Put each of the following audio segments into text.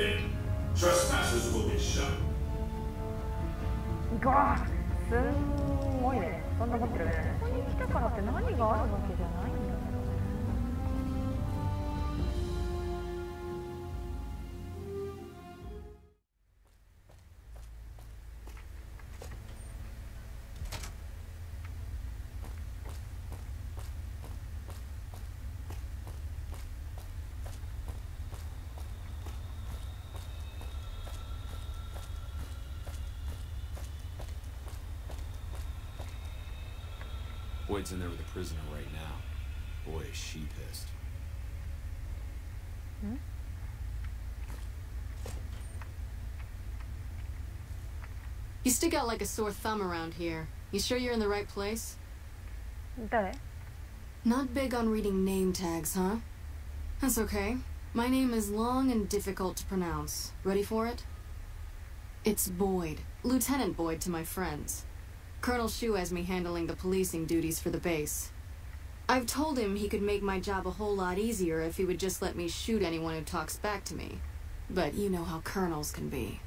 Pitt. Trespassers will be shot. うわー、すんごいね。そんな持ってるね。ここに来たからって何があるわけじゃないんだけどね。Boyd's in there with a prisoner right now. Boy, is she pissed. Hmm? You stick out like a sore thumb around here. You sure you're in the right place? 誰? Not big on reading name tags, huh? That's okay. My name is long and difficult to pronounce. Ready for it? It's Boyd. Lieutenant Boyd to my friends. Colonel Shu has me handling the policing duties for the base. I've told him he could make my job a whole lot easier if he would just let me shoot anyone who talks back to me. But you know how colonels can be.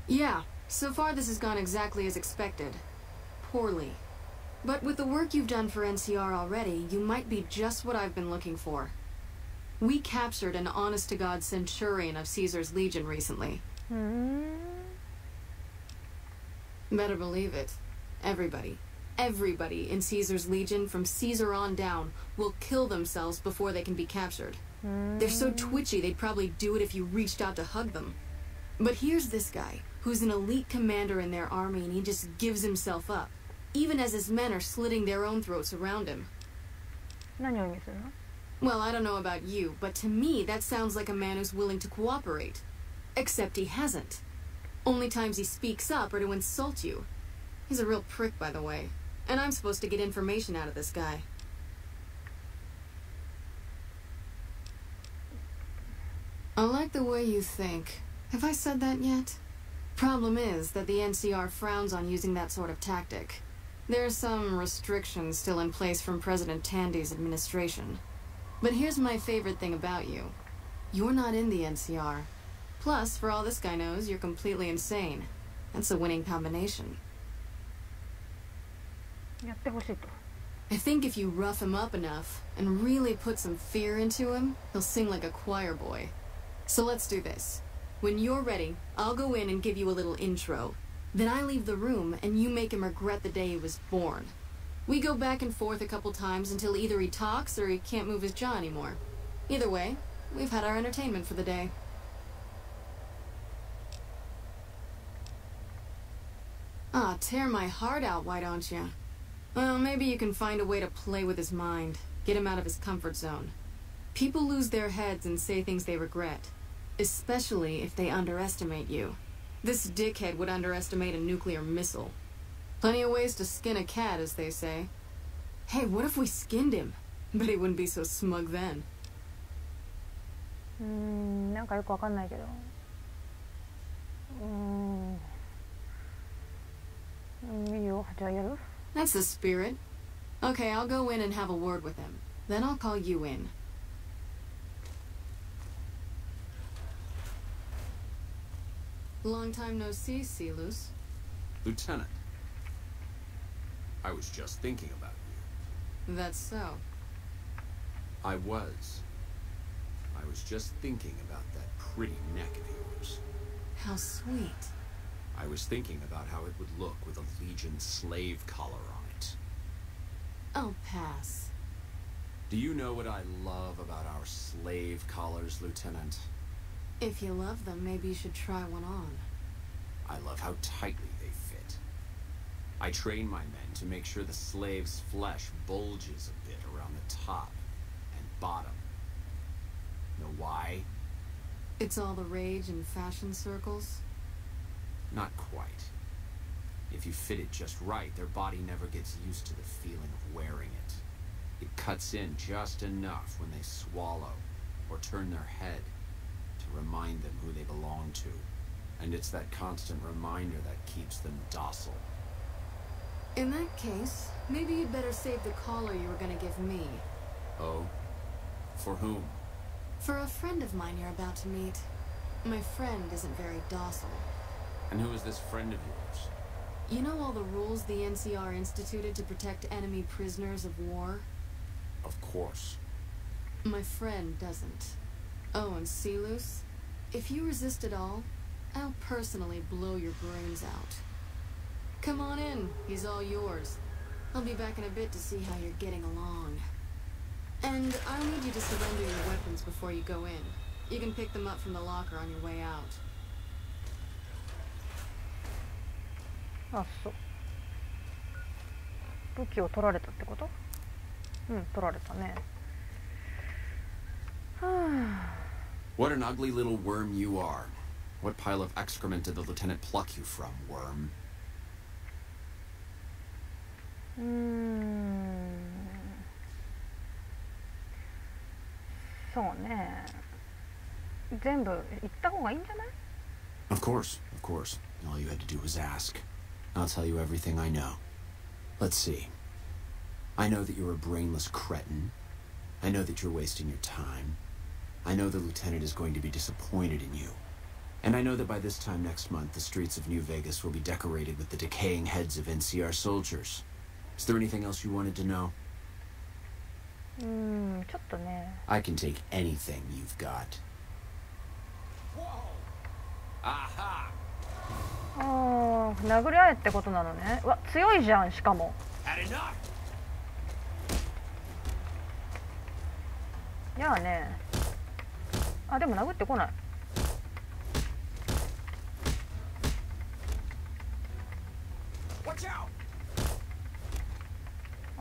Yeah, so far this has gone exactly as expected. Poorly. But with the work you've done for NCR already, you might be just what I've been looking for. We captured an honest-to-God centurion of Caesar's Legion recently. Better believe it. Everybody in Caesar's Legion from Caesar on down will kill themselves before they can be captured. They're so twitchy they'd probably do it if you reached out to hug them. But here's this guy, who's an elite commander in their army, and he just gives himself up, even as his men are slitting their own throats around him. 何を意味するの? Well, I don't know about you, but to me that sounds like a man who's willing to cooperate. Except he hasn't. Only times he speaks up are to insult you. He's a real prick, by the way. And I'm supposed to get information out of this guy. I like the way you think. Have I said that yet? Problem is that the NCR frowns on using that sort of tactic. There are some restrictions still in place from President Tandy's administration. But here's my favorite thing about you. You're not in the NCR. Plus, for all this guy knows, you're completely insane. That's a winning combination. やってほしいと。 I think if you rough him up enough and really put some fear into him, he'll sing like a choir boy. So let's do this. When you're ready, I'll go in and give you a little intro. Then I leave the room and you make him regret the day he was born. We go back and forth a couple times until either he talks or he can't move his jaw anymore. Either way, we've had our entertainment for the day. Ah, tear my heart out, why don't you? Well, maybe you can find a way to play with his mind, get him out of his comfort zone. People lose their heads and say things they regret, especially if they underestimate you. This dickhead would underestimate a nuclear missile. Plenty of ways to skin a cat, as they say. Hey, what if we skinned him? Bet he wouldn't be so smug then. なんかよくわかんないけど。いいよ、じゃあやる? That's the spirit. Okay, I'll go in and have a word with him. Then I'll call you in. Long time no see, Silus. Lieutenant, I was just thinking about you. That's so. I was just thinking about that pretty neck of yours. How sweet. I was thinking about how it would look with a Legion slave collar on it. I'll pass. Do you know what I love about our slave collars, Lieutenant? If you love them, maybe you should try one on. I love how tightly they fit. I train my men to make sure the slave's flesh bulges a bit around the top and bottom. Know why? It's all the rage in fashion circles? Not quite. If you fit it just right, their body never gets used to the feeling of wearing it. It cuts in just enough when they swallow or turn their head to remind them who they belong to. And it's that constant reminder that keeps them docile. In that case, maybe you'd better save the collar you were gonna give me. Oh? For whom? For a friend of mine you're about to meet, my friend isn't very docile. And who is this friend of yours? You know all the rules the NCR instituted to protect enemy prisoners of war? Of course. My friend doesn't. Oh, and Silus, if you resist at all, I'll personally blow your brains out. Come on in, he's all yours. I'll be back in a bit to see how you're getting along. And I'll need you to surrender your weapons before you go in. You can pick them up from the locker on your way out. あ、そう。武器を取られたってこと？うん、取られたね。What an ugly little worm you are. What pile of excrement did the lieutenant pluck you from, worm? そうね。全部言った方がいいんじゃない？ Of course, of course. All you had to do was ask. I'll tell you everything I know. Let's see. I know that you're a brainless cretin. I know that you're wasting your time. I know the lieutenant is going to be disappointed in you. And I know that by this time next month, the streets of New Vegas will be decorated with the decaying heads of NCR soldiers. Is there anything else you wanted to know? ちょっとね。 I can take anything you've got. Aha! ああ、殴り合えってことなのね。うわ、強いじゃん、しかも。 Had enough! やあね。あ、でも殴ってこない。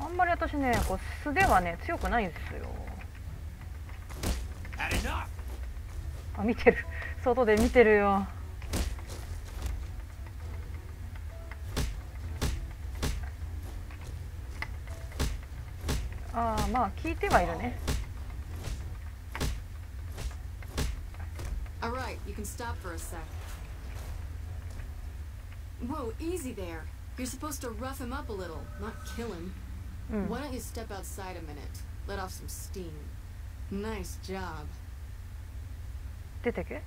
あんまり私ね、こう素手はね強くないんですよ。あ、見てる。外で見てるよ。ああ、まあ聞いてはいるね。All right, you can stop for a sec. Whoa, easy there. You're supposed to rough him up a little, not kill him. Why don't you step outside a minute? Let off some steam. Nice job. 出てけ。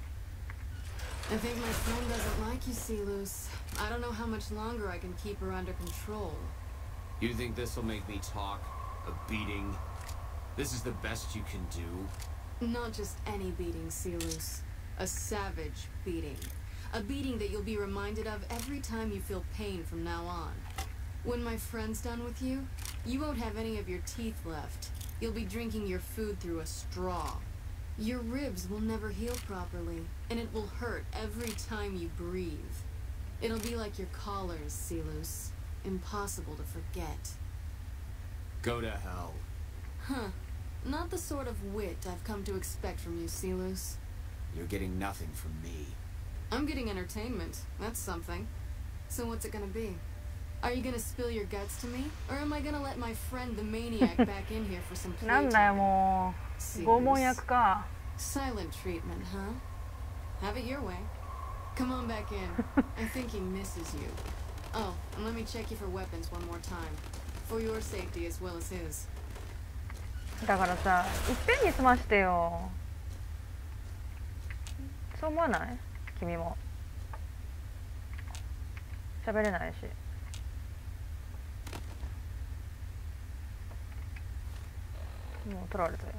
I think my friend doesn't like you, Silus. I don't know how much longer I can keep her under control. You think this will make me talk? A beating? This is the best you can do? Not just any beating, Silus. A savage beating. A beating that you'll be reminded of every time you feel pain from now on. When my friend's done with you, you won't have any of your teeth left. You'll be drinking your food through a straw. Your ribs will never heal properly, and it will hurt every time you breathe. It'll be like your collars, Silus. Impossible to forget. Go to hell. Huh. Not the sort of wit I've come to expect from you, Silus. You're getting nothing from me. I'm getting entertainment. That's something. So what's it gonna be? Are you gonna spill your guts to me? Or am I gonna let my friend the maniac back in here for some なんだよ playtime? もう。拷問役か。 Silent treatment, huh? Have it your way. Come on back in. I think he misses you. Oh, and let me check you for weapons one more time. For your safety as well as his. だからさ、いっぺんに済ましてよ。そう思わない？君も。喋れないし。もう取られたよ。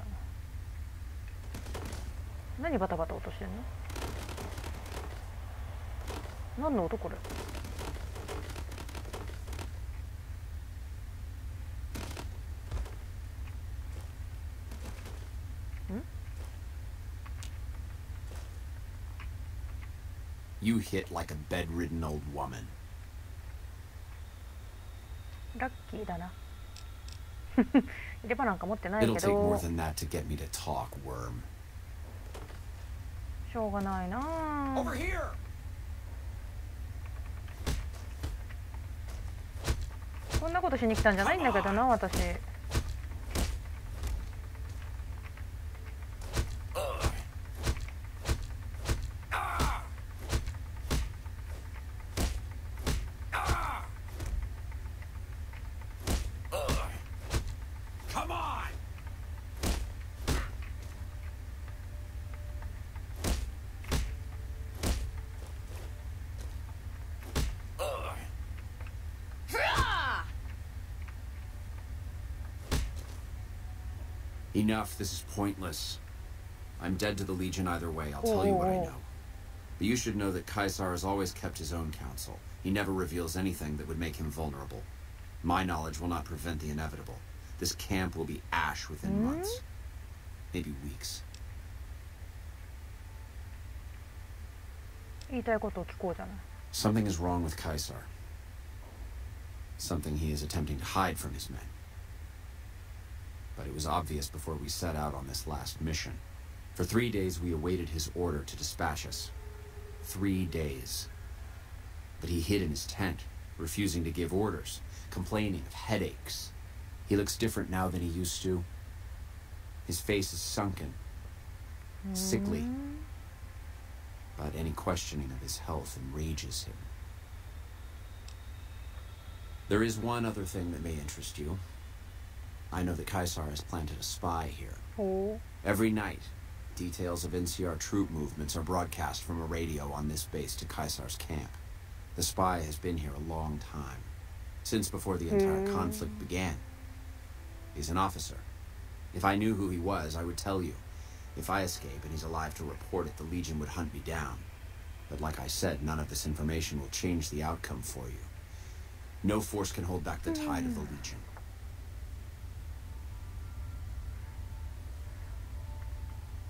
何バタバタ落としてんの？何の音これ？んYou hit like a bedridden old woman. ラッキーだな。入れ歯なんか持ってない It'll け take more ど、 than that to get me to talk, worm. しょうがないな。 Over here! こんなことしに来たんじゃないんだけどな、私。Enough, this is pointless. I'm dead to the Legion either way, I'll tell you what I know. But you should know that Caesar has always kept his own counsel. He never reveals anything that would make him vulnerable. My knowledge will not prevent the inevitable. This camp will be ash within months. Maybe weeks. 言いたいことを聞こうじゃない。 Something is wrong with Caesar. Something he is attempting to hide from his men. But it was obvious before we set out on this last mission. For 3 days we awaited his order to dispatch us. 3 days. But he hid in his tent, refusing to give orders, complaining of headaches. He looks different now than he used to. His face is sunken, sickly. But any questioning of his health enrages him. There is one other thing that may interest you. I know that Caesar has planted a spy here. Every night, details of NCR troop movements are broadcast from a radio on this base to Caesar's camp. The spy has been here a long time, since before the entire conflict began. He's an officer. If I knew who he was, I would tell you. If I escape and he's alive to report it, the Legion would hunt me down. But like I said, none of this information will change the outcome for you. No force can hold back the tide of the Legion.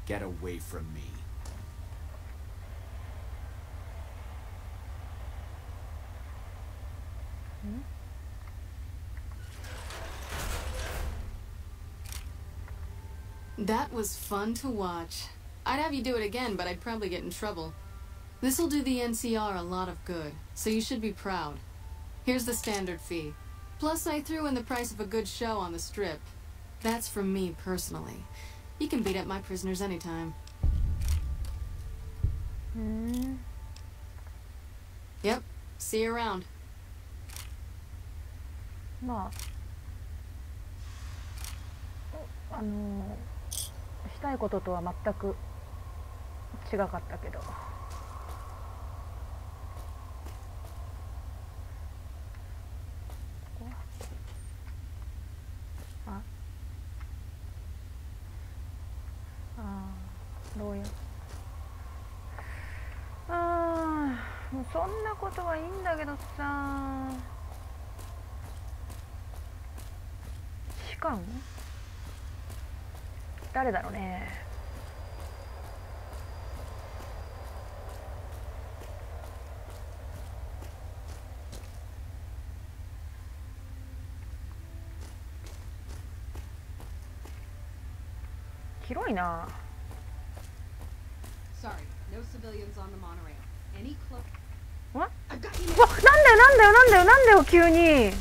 Get away from me. That was fun to watch. I'd have you do it again, but I'd probably get in trouble. This'll do the NCR a lot of good, so you should be proud. Here's the standard fee. Plus I threw in the price of a good show on the strip. That's from me personally. You can beat up my prisoners anytime. Yep. See you around. まあしたいこととは全く違かったけど。どうや。もうそんなことはいいんだけどさ。士官？誰だろうね。広いな。Sorry, no civilians on the monorail. Any close? What? なんだよ急に。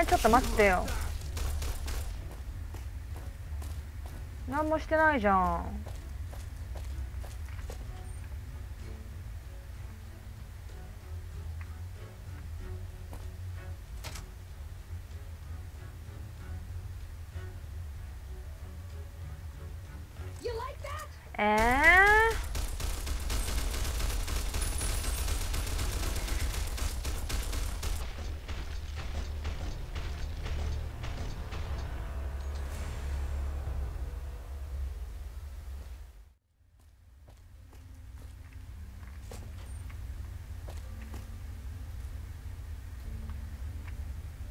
ちょっと待ってよ。何もしてないじゃん。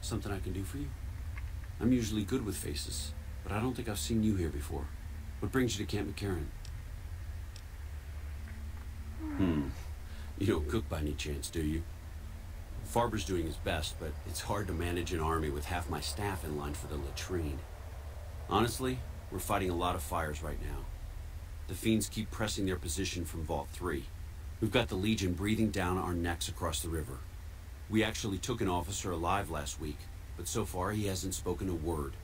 Something I can do for you? I'm usually good with faces, but I don't think I've seen you here before. What brings you to Camp McCarran? You don't cook by any chance, do you? Farber's doing his best, but it's hard to manage an army with half my staff in line for the latrine. Honestly, we're fighting a lot of fires right now. The fiends keep pressing their position from Vault 3. We've got the Legion breathing down our necks across the river. We actually took an officer alive last week, but so far he hasn't spoken a word.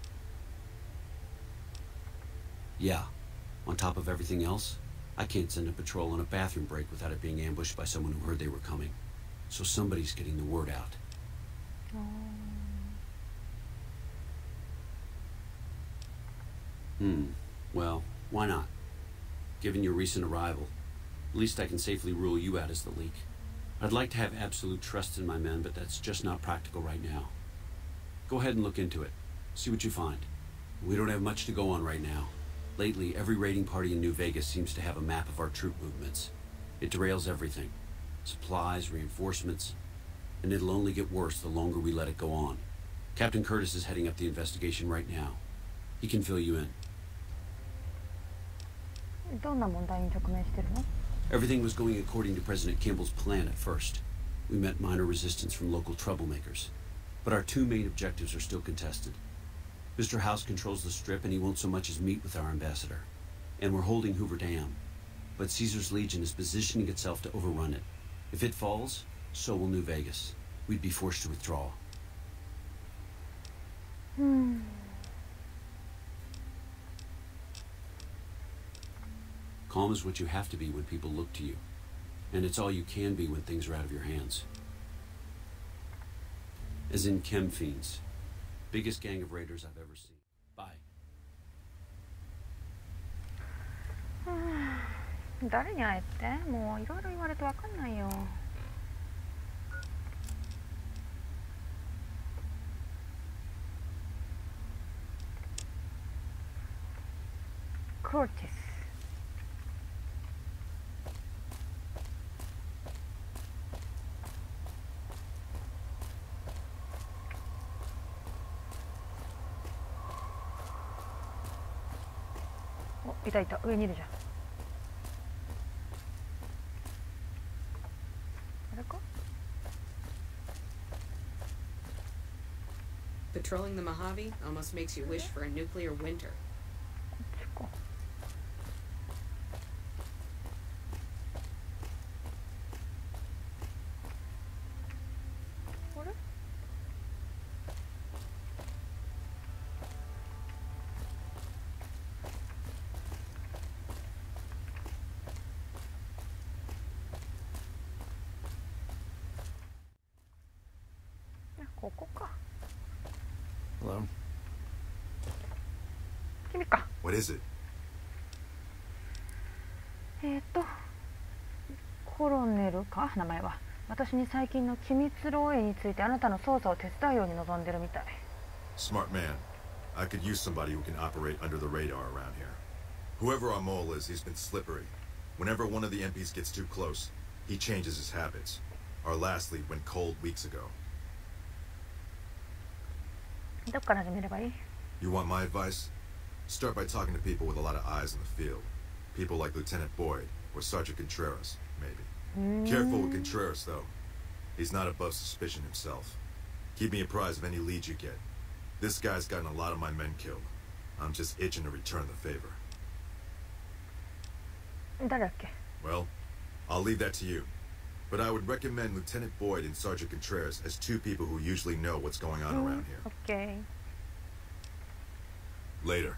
Yeah, on top of everything else, I can't send a patrol on a bathroom break without it being ambushed by someone who heard they were coming. So somebody's getting the word out. Oh. Well, Why not? Given your recent arrival, at least I can safely rule you out as the leak. I'd like to have absolute trust in my men, but that's just not practical right now. Go ahead and look into it. See what you find. We don't have much to go on right now. Lately, every raiding party in New Vegas seems to have a map of our troop movements. It derails everything. Supplies, reinforcements, and it'll only get worse the longer we let it go on. Captain Curtis is heading up the investigation right now. He can fill you in. どんな問題に直面してるの? Everything was going according to President Campbell's plan at first. We met minor resistance from local troublemakers. But our two main objectives are still contested. Mr. House controls the Strip and he won't so much as meet with our ambassador. And we're holding Hoover Dam. But Caesar's Legion is positioning itself to overrun it. If it falls, so will New Vegas. We'd be forced to withdraw. Calm is what you have to be when people look to you. And it's all you can be when things are out of your hands. As in chem fiends. Biggest gang of raiders I've ever seen. Bye. 誰に会えってもういろいろ言われてわかんないよ。Curtis。お、いたいた、上にいるじゃん。あれか? Patrolling the Mojave almost makes you wish for a nuclear winter. こっちか。あれ? ここか。Hello. 君か。What is it? コロネルか名前は。私に最近の機密漏洩についてあなたの捜査を手伝うように望んでるみたい。Smart man. I could use somebody who can operate under the radar around here. Whoever our mole is, he's been slippery. Whenever one of the MPs gets too close, he changes his habits. Our last lead went cold weeks ago. どっから始めればいい? You want my advice? Start by talking to people with a lot of eyes in the field. People like Lieutenant Boyd or Sergeant Contreras, maybe. Careful with Contreras, though. He's not above suspicion himself. Keep me apprised of any leads you get. This guy's gotten a lot of my men killed. I'm just itching to return the favor. 誰だっけ? Well, I'll leave that to you. But I would recommend Lieutenant Boyd and Sergeant Contreras as two people who usually know what's going on around here. Okay. Later.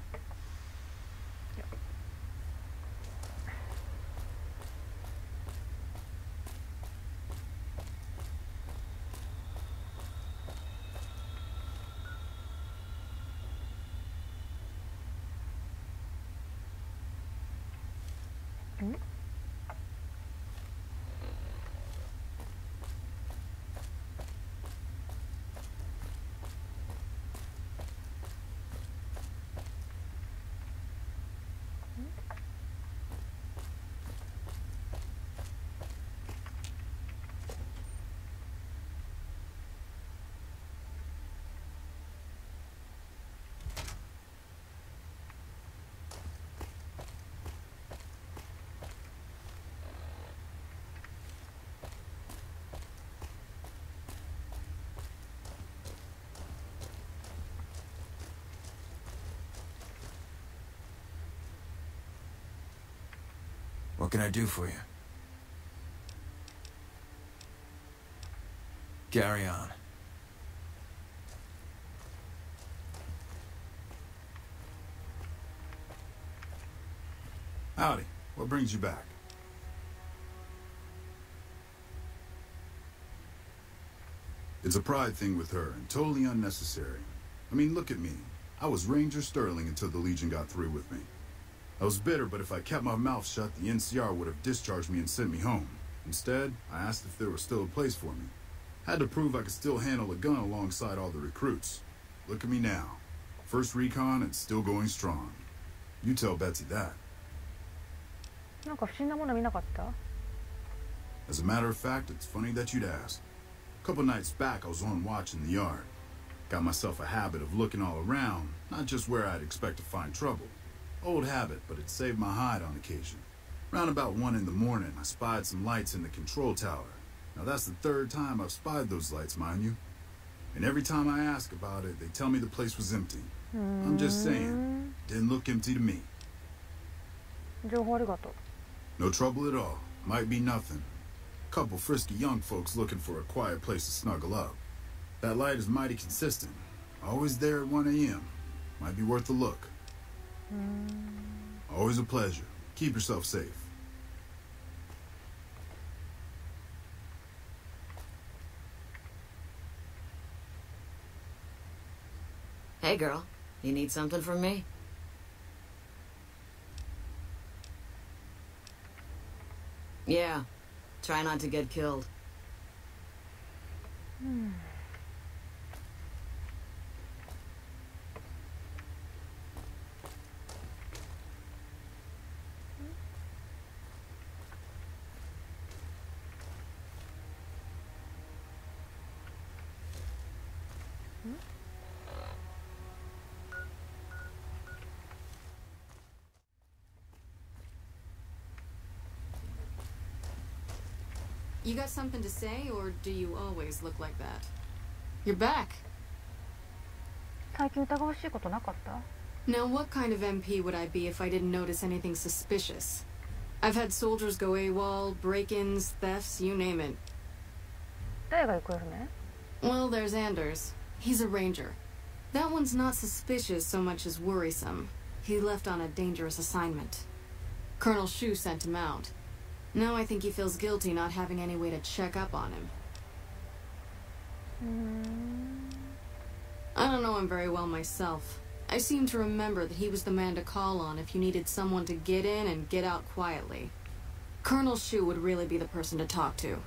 What can I do for you? Carry on. Howdy. What brings you back? It's a pride thing with her, and totally unnecessary. I mean, look at me. I was Ranger Sterling until the Legion got through with me. I was bitter, but if I kept my mouth shut, the NCR would have discharged me and sent me home. Instead, I asked if there was still a place for me. Had to prove I could still handle a gun alongside all the recruits. Look at me now. First recon and still going strong. You tell Betsy that. なんか不審なもの見なかった？ As a matter of fact, it's funny that you'd ask. A couple nights back, I was on watch in the yard. Got myself a habit of looking all around, not just where I'd expect to find trouble. Old habit, but it saved my hide on occasion. Round about 1 in the morning, I spied some lights in the control tower. Now that's the 3rd time I've spied those lights, mind you. And every time I ask about it, they tell me the place was empty. I'm just saying, didn't look empty to me. 情報ありがとう。 No trouble at all. Might be nothing. Couple frisky young folks looking for a quiet place to snuggle up. That light is mighty consistent. Always there at 1 a.m. Might be worth a look. Always a pleasure. Keep yourself safe. Hey, girl. You need something from me? Yeah. Try not to get killed. You got something to say, or do you always look like that? You're back. 最近疑わしいことなかった？ Now, what kind of MP would I be if I didn't notice anything suspicious? I've had soldiers go AWOL, break-ins, thefts, you name it. 誰が行方不明？ Well, there's Anders. He's a ranger. That one's not suspicious so much as worrisome. He left on a dangerous assignment. Colonel Shu sent him out. Now I think he feels guilty not having any way to check up on him. I don't know him very well myself. I seem to remember that he was the man to call on if you needed someone to get in and get out quietly. Colonel Shu would really be the person to talk to.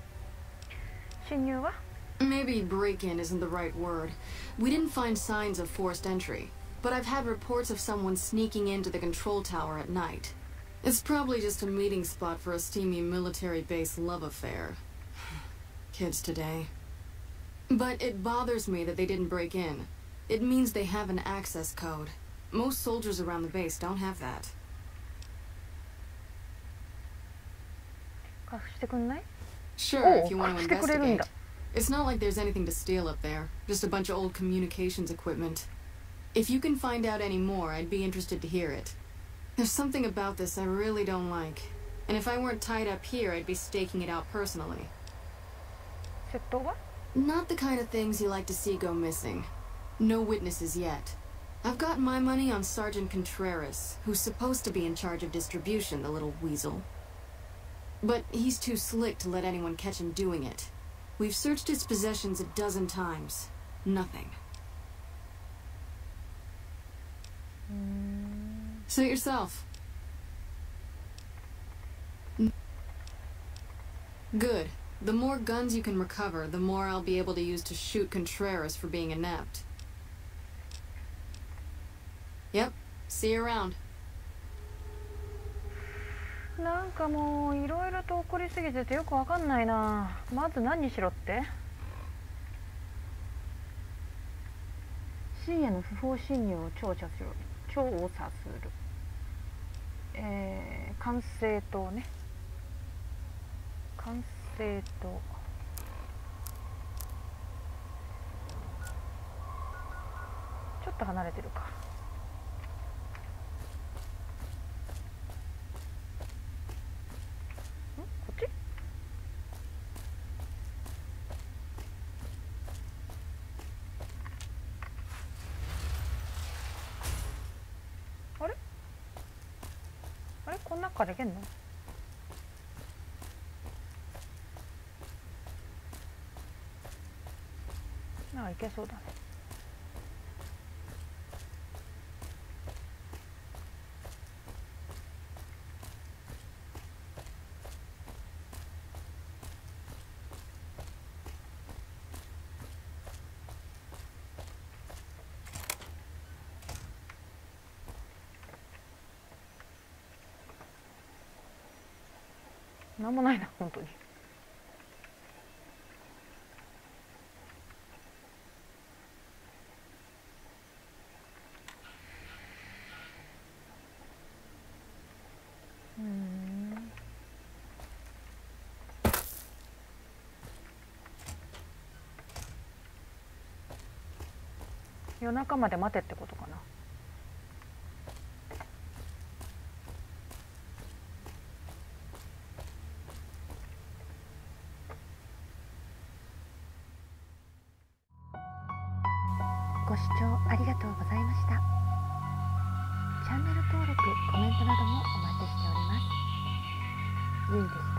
侵入は？ Maybe break-in isn't the right word. We didn't find signs of forced entry, but I've had reports of someone sneaking into the control tower at night. It's probably just a meeting spot for a steamy military base love affair. Kids today. But it bothers me that they didn't break in. It means they have an access code. Most soldiers around the base don't have that. 貸してくんない？ Sure, if you want to 貸してくれるん investigate. だ。 It's not like there's anything to steal up there. Just a bunch of old communications equipment. If you can find out any more, I'd be interested to hear it. There's something about this I really don't like. And if I weren't tied up here, I'd be staking it out personally. 窃盗は？ Not the kind of things you like to see go missing. No witnesses yet. I've got my money on Sergeant Contreras, who's supposed to be in charge of distribution, the little weasel. But he's too slick to let anyone catch him doing it. We've searched his possessions a dozen times. Nothing. Suit yourself. Good. The more guns you can recover, the more I'll be able to use to shoot Contreras for being inept. Yep. See you around. なんかもういろいろと起こりすぎててよくわかんないな。まず何にしろって？深夜の不法侵入を調査する。管制塔ね。管制塔。ちょっと離れてるか。こっち？あれ？あれ？こん中から行けんの？なんか行けそうだね。なんもないな本当に。夜中まで待てってことかな。ご視聴ありがとうございました。チャンネル登録、コメントなどもお待ちしております。ゆいです。